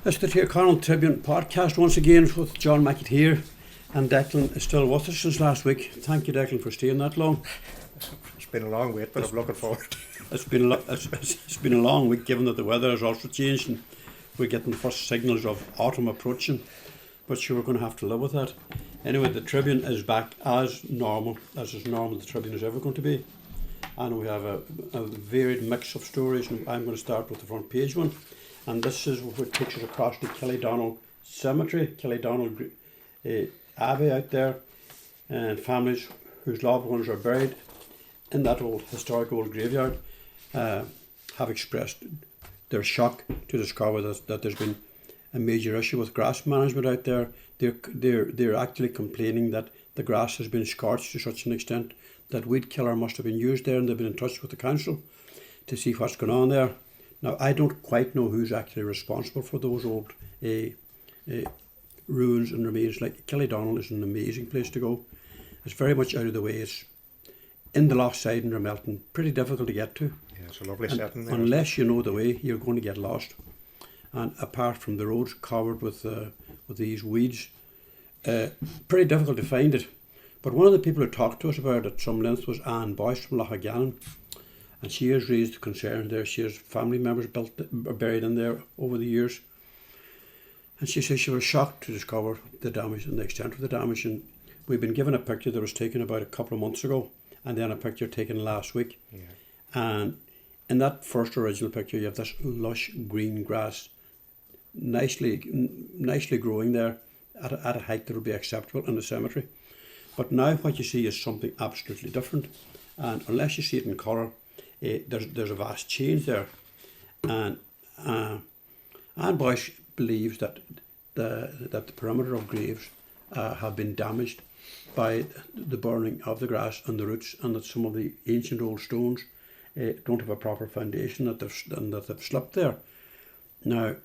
It's the Tirconaill Tribune podcast once again with John Mackett here, and Declan is still with us since last week. Thank you, Declan, for staying that long. It's been a long wait, but I'm looking forward. It's been a long week, given that the weather has also changed and we're getting the first signals of autumn approaching. But sure, we're going to have to live with that. Anyway, the Tribune is back as normal the Tribune is ever going to be. And we have a varied mix of stories, and I'm going to start with the front page one. And this is what takes us across to Killydonnell Cemetery, Killydonnell Abbey out there, and families whose loved ones are buried in that historic old graveyard have expressed their shock to discover that there's been a major issue with grass management out there. They're actually complaining that the grass has been scorched to such an extent that weed killer must have been used there, and they've been in touch with the council to see what's going on there. Now, I don't quite know who's actually responsible for those old ruins and remains. Like Killydonnell is an amazing place to go. It's very much out of the way. It's in the lost side in Ramelton, pretty difficult to get to. Yeah, it's a lovely setting there. Unless you know the way, you're going to get lost. And apart from the roads covered with these weeds, pretty difficult to find it. But one of the people who talked to us about it at some length was Anne Boyce from Lochagannon. And she has raised concerns there. She has family members buried in there over the years. And she says she was shocked to discover the damage and the extent of the damage. And we've been given a picture that was taken about a couple of months ago, and then a picture taken last week. Yeah. And in that first original picture, you have this lush green grass, nicely growing there at a height that would be acceptable in the cemetery. But now what you see is something absolutely different. And unless you see it in colour, there's a vast change there. And Anne Boyce believes that the perimeter of graves have been damaged by the burning of the grass and the roots, and that some of the ancient old stones don't have a proper foundation, that they've slipped there. Now,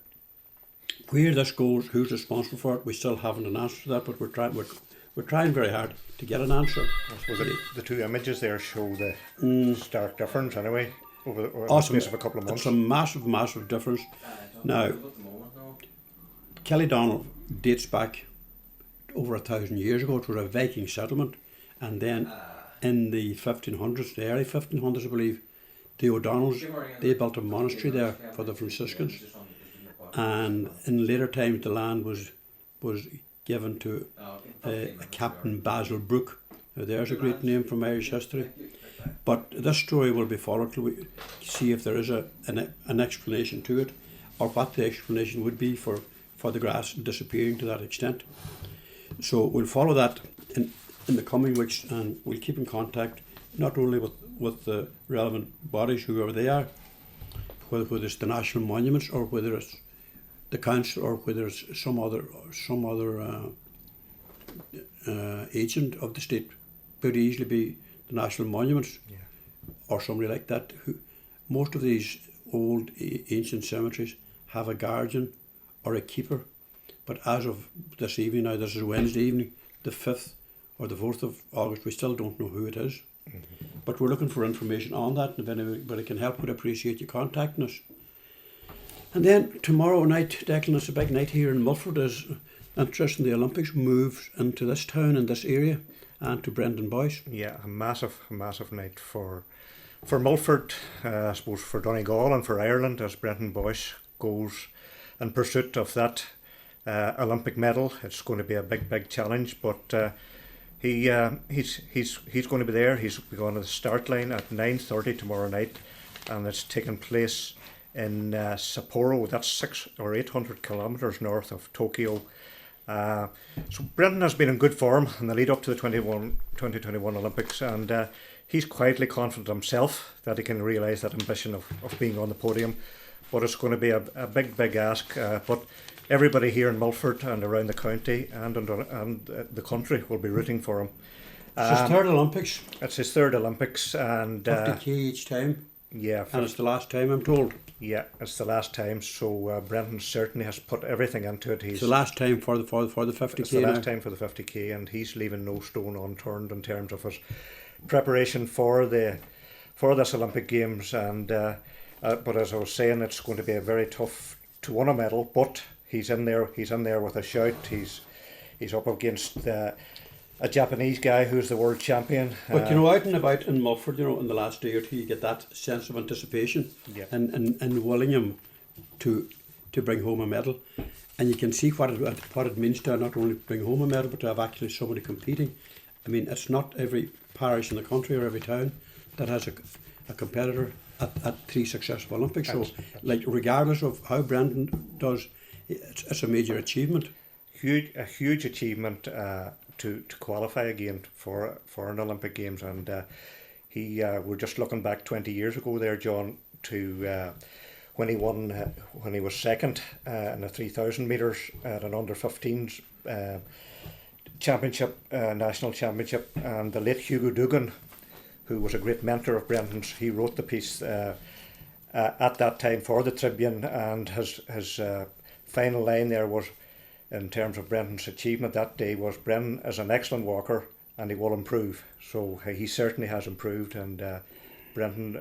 where this goes, who's responsible for it, we still haven't an answer to that, but we're trying very hard to get an answer. I suppose the two images there show the stark difference anyway over the space of a couple of months. It's a massive, massive difference. Now, Killydonnell dates back over 1,000 years ago. It was a Viking settlement, and then in the 1500s, the early 1500s I believe, the O'Donnells, they built a monastery there for the Franciscans, and in later times the land was given to a Captain Basil Brooke. Now, there's a great name from Irish history. But this story will be followed till we see if there is an explanation to it, or what the explanation would be for the grass disappearing to that extent. So we'll follow that in the coming weeks, and we'll keep in contact not only with the relevant bodies, whoever they are, whether it's the National Monuments or whether it's the council or whether it's some other agent of the state. Could easily be the National Monuments, yeah, or somebody like that. Most of these old ancient cemeteries have a guardian or a keeper, but as of this evening, now this is Wednesday evening, the 5th or the 4th of August, we still don't know who it is. Mm-hmm. But we're looking for information on that, and if anybody can help, we'd appreciate you contacting us. And then tomorrow night, Declan, it's a big night here in Mulford, as interest in the Olympics moves into this town and this area, and to Brendan Boyce. Yeah, a massive night for Mulford, I suppose for Donegal and for Ireland, as Brendan Boyce goes in pursuit of that Olympic medal. It's going to be a big challenge, but he's going to be there. He's going to the start line at 9:30 tomorrow night, and it's taking place in Sapporo. That's 600 or 800 kilometres north of Tokyo. So Brendan has been in good form in the lead up to the 2021 Olympics, and he's quietly confident himself that he can realise that ambition of being on the podium. But it's going to be a big ask. But everybody here in Mulford and around the county and the country will be rooting for him. It's his third Olympics. It's his third Olympics, and 50k each time. Yeah, and it's the last time, I'm told. Yeah, it's the last time. So Brendan certainly has put everything into it. It's the last time for the 50k. It's the last time for the 50k, and he's leaving no stone unturned in terms of his preparation for this Olympic Games. And but as I was saying, it's going to be a very tough to win a medal, but he's in there. He's in there with a shout. He's up against a Japanese guy who's the world champion. But out and about in Mulford, in the last day or two, you get that sense of anticipation, Yeah. and Willingham to bring home a medal, and you can see what it means to not only bring home a medal, but to have actually somebody competing. I mean, it's not every parish in the country or every town that has a competitor at 3 successful Olympics. So, like, regardless of how Brendan does, it's a major achievement. A huge achievement to qualify again for an Olympic Games, and we're just looking back 20 years ago there, John, to when he won when he was second in the 3,000 metres at an under 15s championship, national championship, and the late Hugo Dugan, who was a great mentor of Brendan's, he wrote the piece at that time for the Tribune, and his final line there was, in terms of Brendan's achievement that day, was Brendan is an excellent walker and he will improve. So he certainly has improved, and Brendan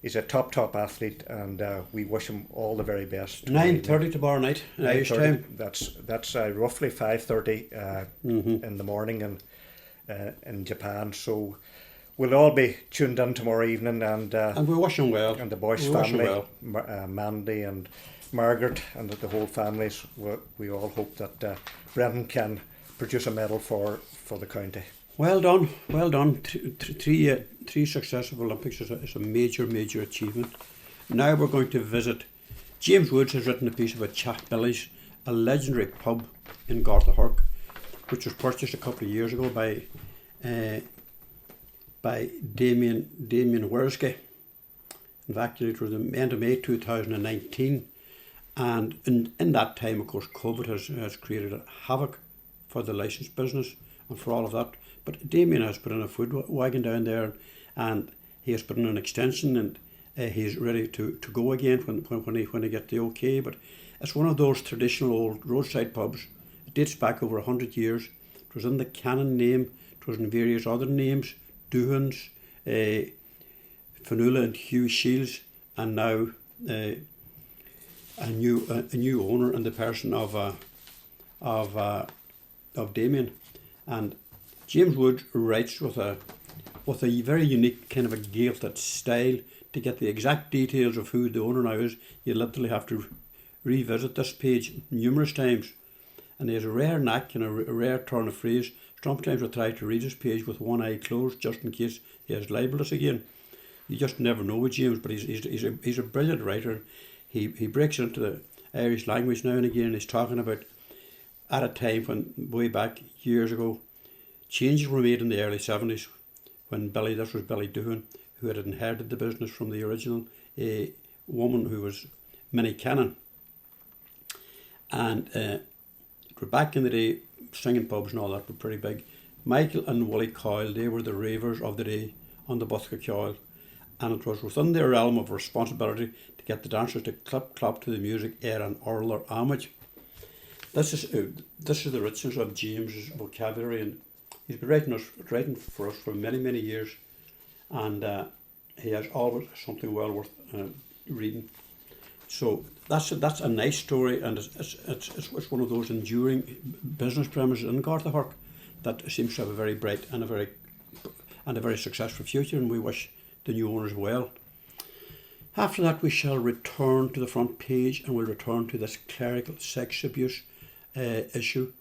is a top athlete, and we wish him all the very best. 9:30 tomorrow night in Irish time. That's roughly 5:30 in the morning in Japan. So we'll all be tuned in tomorrow evening, and we wish him well. And the Boyce family, Mandy and Margaret, and the whole families, we all hope that Brendan can produce a medal for the county. Well done. Three successful Olympics is a major achievement. Now we're going to visit. James Woods has written a piece about Chat Billy's, a legendary pub in Garthahork, which was purchased a couple of years ago by Damien Wersky. In fact, it was the end of May 2019. And in that time, of course, COVID has created a havoc for the licensed business and for all of that. But Damien has put in a food wagon down there, and he has put in an extension, and he's ready to go again when he gets the okay. But it's one of those traditional old roadside pubs. It dates back over 100 years. It was in the Cannon name. It was in various other names, Doohan's, Fanula and Hugh Shields, and now a new owner in the person of Damien. And James Wood writes with a very unique kind of a Gaelic style. To get the exact details of who the owner now is, you literally have to revisit this page numerous times. And he has a rare knack and a rare turn of phrase. Sometimes I try to read his page with one eye closed, just in case he has libelled us again. You just never know with James, but he's a brilliant writer. He breaks into the Irish language now and again. He's talking about at a time when, way back years ago, changes were made in the early 70s when this was Billy Doohan, who had inherited the business from the original woman who was Minnie Cannon. And back in the day, singing pubs and all that were pretty big. Michael and Wally Coyle, they were the ravers of the day on the Buska Coyle, and it was within their realm of responsibility to get the dancers to clap to the music, air and oral or homage. This is the richness of James's vocabulary, and he's been writing for us for many years, and he has always something well worth reading. So that's a nice story, and it's one of those enduring business premises in Garthahork that seems to have a very bright and a very successful future, and we wish the new owners well. After that, we shall return to the front page, and we'll return to this clerical sex abuse issue.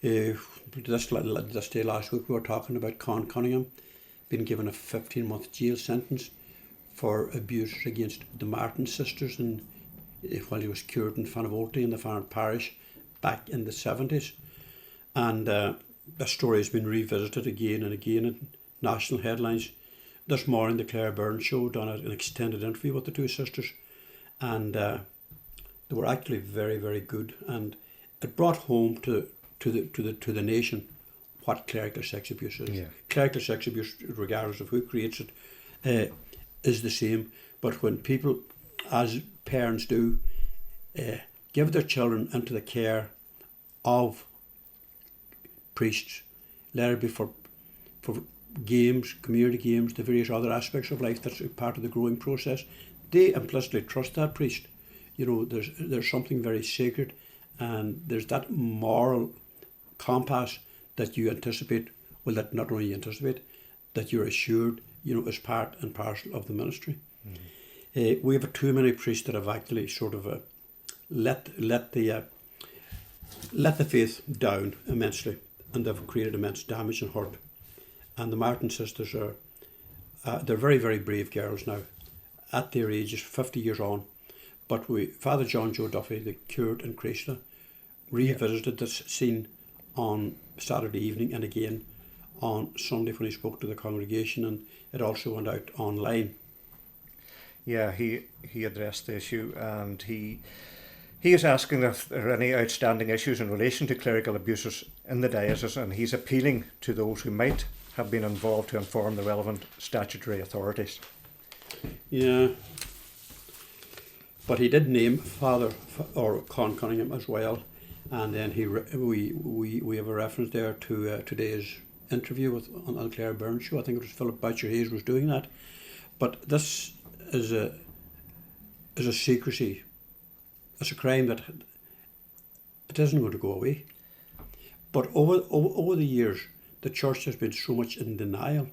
This day last week we were talking about Con Cunningham being given a 15-month jail sentence for abuse against the Martin sisters while he was cured in Fanavolti in the Farm Parish back in the 70s. And the story has been revisited again and again in national headlines. This morning, the Claire Byrne show done an extended interview with the two sisters, and they were actually very good, and it brought home to the nation what clerical sex abuse is. Yeah. Clerical sex abuse, regardless of who creates it, is the same. But when people, as parents do, give their children into the care of priests, let it be for games, community games, the various other aspects of life that's part of the growing process, they implicitly trust that priest. there's something very sacred, and there's that moral compass that you anticipate, that not only you anticipate, that you're assured, is part and parcel of the ministry. We have too many priests that have actually sort of let the faith down immensely, and they've created immense damage and hurt. And the Martin sisters they're very, very brave girls now, at their ages, 50 years on. But Father John Joe Duffy, the curate in Chrysler, revisited this scene on Saturday evening and again on Sunday when he spoke to the congregation, and it also went out online. Yeah, he addressed the issue, and he is asking if there are any outstanding issues in relation to clerical abuses in the diocese, and he's appealing to those who might have been involved to inform the relevant statutory authorities. Yeah, but he did name Father or Con Cunningham as well, and then we have a reference there to today's interview on the Claire Byrne show. I think it was Philip Boucher Hayes was doing that. But this is a secrecy. It's a crime that it isn't going to go away. But over the years, the church has been so much in denial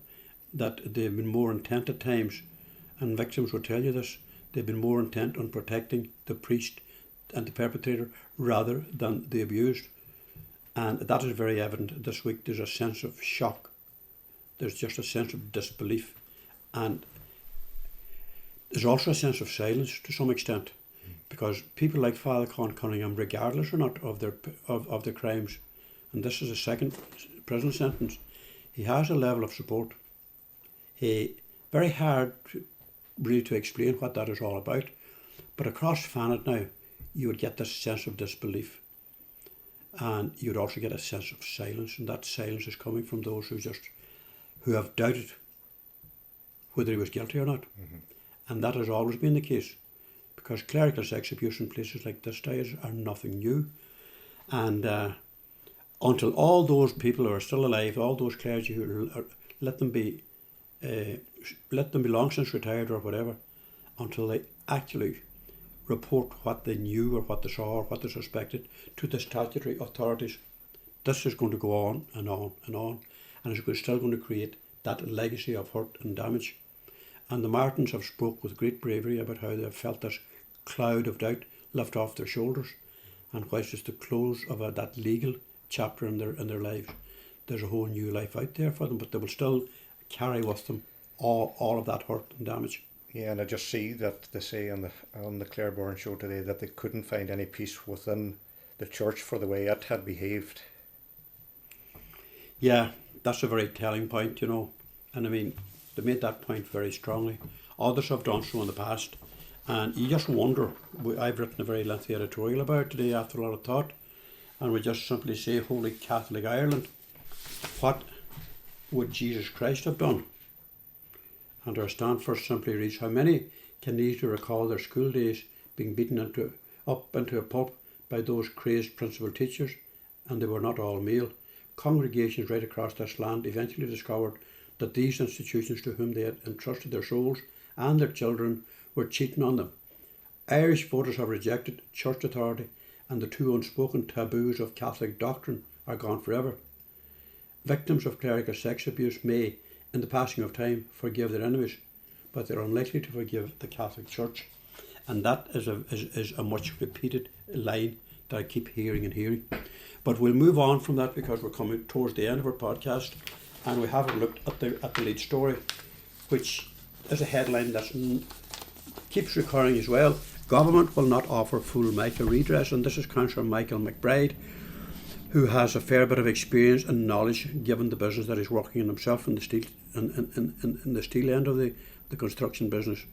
that they've been more intent at times, and victims will tell you this, they've been more intent on protecting the priest and the perpetrator rather than the abused. And that is very evident this week. There's a sense of shock. There's just a sense of disbelief. And there's also a sense of silence to some extent, because people like Father Con Cunningham, regardless or not of their crimes, and this is a second prison sentence, he has a level of support. Very hard really to explain what that is all about, but across Fanet now, you would get this sense of disbelief, and you would also get a sense of silence, and that silence is coming from those who have doubted whether he was guilty or not. Mm-hmm. And that has always been the case, because clerical sex abuse in places like this days are nothing new. And until all those people who are still alive, all those clergy who let them be long since retired or whatever, until they actually report what they knew or what they saw or what they suspected to the statutory authorities, this is going to go on and on and on, and it's still going to create that legacy of hurt and damage. And the Martins have spoke with great bravery about how they have felt this cloud of doubt lift off their shoulders, and whilst it's the close of that legal chapter in their lives, there's a whole new life out there for them, but they will still carry with them all of that hurt and damage. Yeah, and I just see that they say on the Claire Byrne show today that they couldn't find any peace within the church for the way it had behaved. Yeah, that's a very telling point, and I mean, they made that point very strongly. Others have done so in the past, and you just wonder. I've written a very lengthy editorial about it today after a lot of thought, and we just simply say, Holy Catholic Ireland, what would Jesus Christ have done? And our stand first simply reads, how many can easily recall their school days being beaten up into a pulp by those crazed principal teachers, and they were not all male. Congregations right across this land eventually discovered that these institutions to whom they had entrusted their souls and their children were cheating on them. Irish voters have rejected church authority, and the two unspoken taboos of Catholic doctrine are gone forever. Victims of clerical sex abuse may, in the passing of time, forgive their enemies, but they're unlikely to forgive the Catholic Church. And that is a much repeated line that I keep hearing and hearing. But we'll move on from that, because we're coming towards the end of our podcast, and we haven't looked at the lead story, which is a headline that keeps recurring as well. Government will not offer full Michael redress, and this is Councillor Michael McBride, who has a fair bit of experience and knowledge, given the business that he's working in himself in the steel in the steel end of the construction business.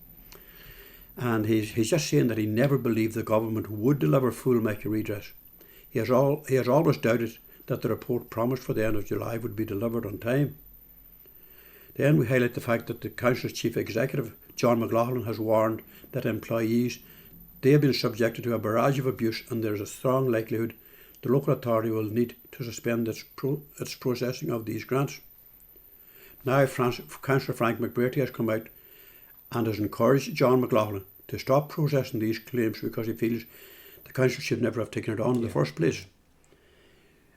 And he's just saying that he never believed the government would deliver full Michael redress. He has always doubted that the report promised for the end of July would be delivered on time. Then we highlight the fact that the Council's Chief Executive, John McLaughlin, has warned that employees, they have been subjected to a barrage of abuse, and there is a strong likelihood the local authority will need to suspend its processing of these grants. Now Councillor Frank McBrearty has come out and has encouraged John McLaughlin to stop processing these claims because he feels the council should never have taken it on in the first place.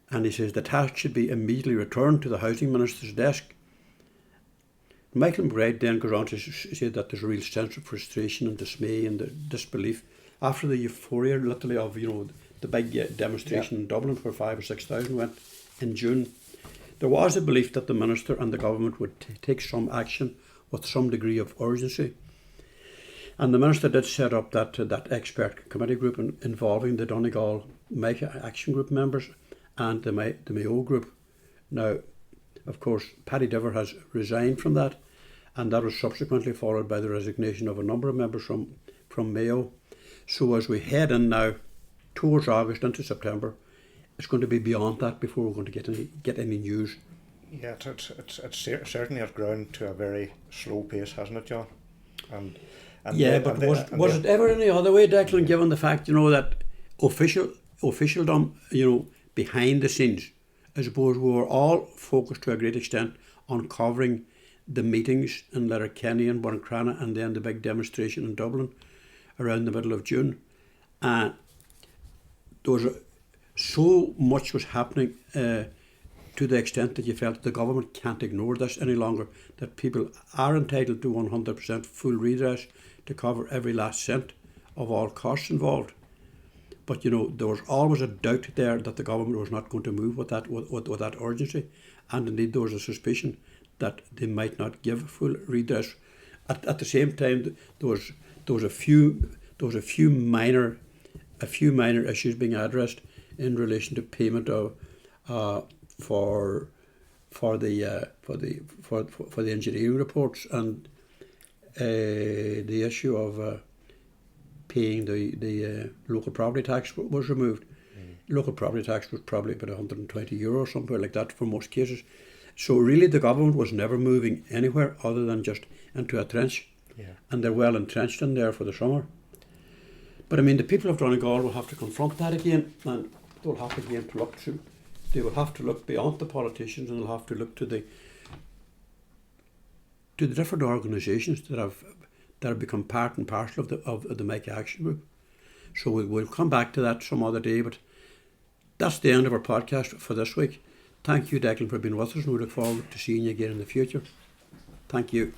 And he says the task should be immediately returned to the Housing Minister's desk. Michael McBride then goes on to say that there's a real sense of frustration and dismay and the disbelief after the euphoria, literally, of the big demonstration in Dublin where 5,000 or 6,000 went in June. There was a belief that the Minister and the government would take some action with some degree of urgency. And the Minister did set up that expert committee group involving the Donegal Micah Action Group members and the Mayo group. Now, of course, Paddy Diver has resigned from that, and that was subsequently followed by the resignation of a number of members from Mayo. So as we head in now towards August into September, it's going to be beyond that before we're going to get any news. Yeah, it's certainly has grown to a very slow pace, hasn't it, John? Was it ever any other way, Declan, given the fact, that officialdom, behind the scenes, I suppose we were all focused to a great extent on covering the meetings in Letterkenny and Buncrana and then the big demonstration in Dublin around the middle of June. And so much was happening to the extent that you felt the government can't ignore this any longer, that people are entitled to 100% full redress to cover every last cent of all costs involved. But there was always a doubt there that the government was not going to move with that urgency, and indeed there was a suspicion that they might not give full redress. At the same time, there was a few minor issues being addressed in relation to payment of for the engineering reports, and the issue of paying the local property tax was removed. Local property tax was probably about €120 or somewhere like that for most cases. So really the government was never moving anywhere other than just into a trench. Yeah. And they're well entrenched in there for the summer. But I mean, the people of Donegal will have to confront that again, and they'll have they will have to look beyond the politicians, and they'll have to look to the different organisations that have become part and parcel of the Micah Action Group. So we'll come back to that some other day, but that's the end of our podcast for this week. Thank you, Declan, for being with us, and we look forward to seeing you again in the future. Thank you.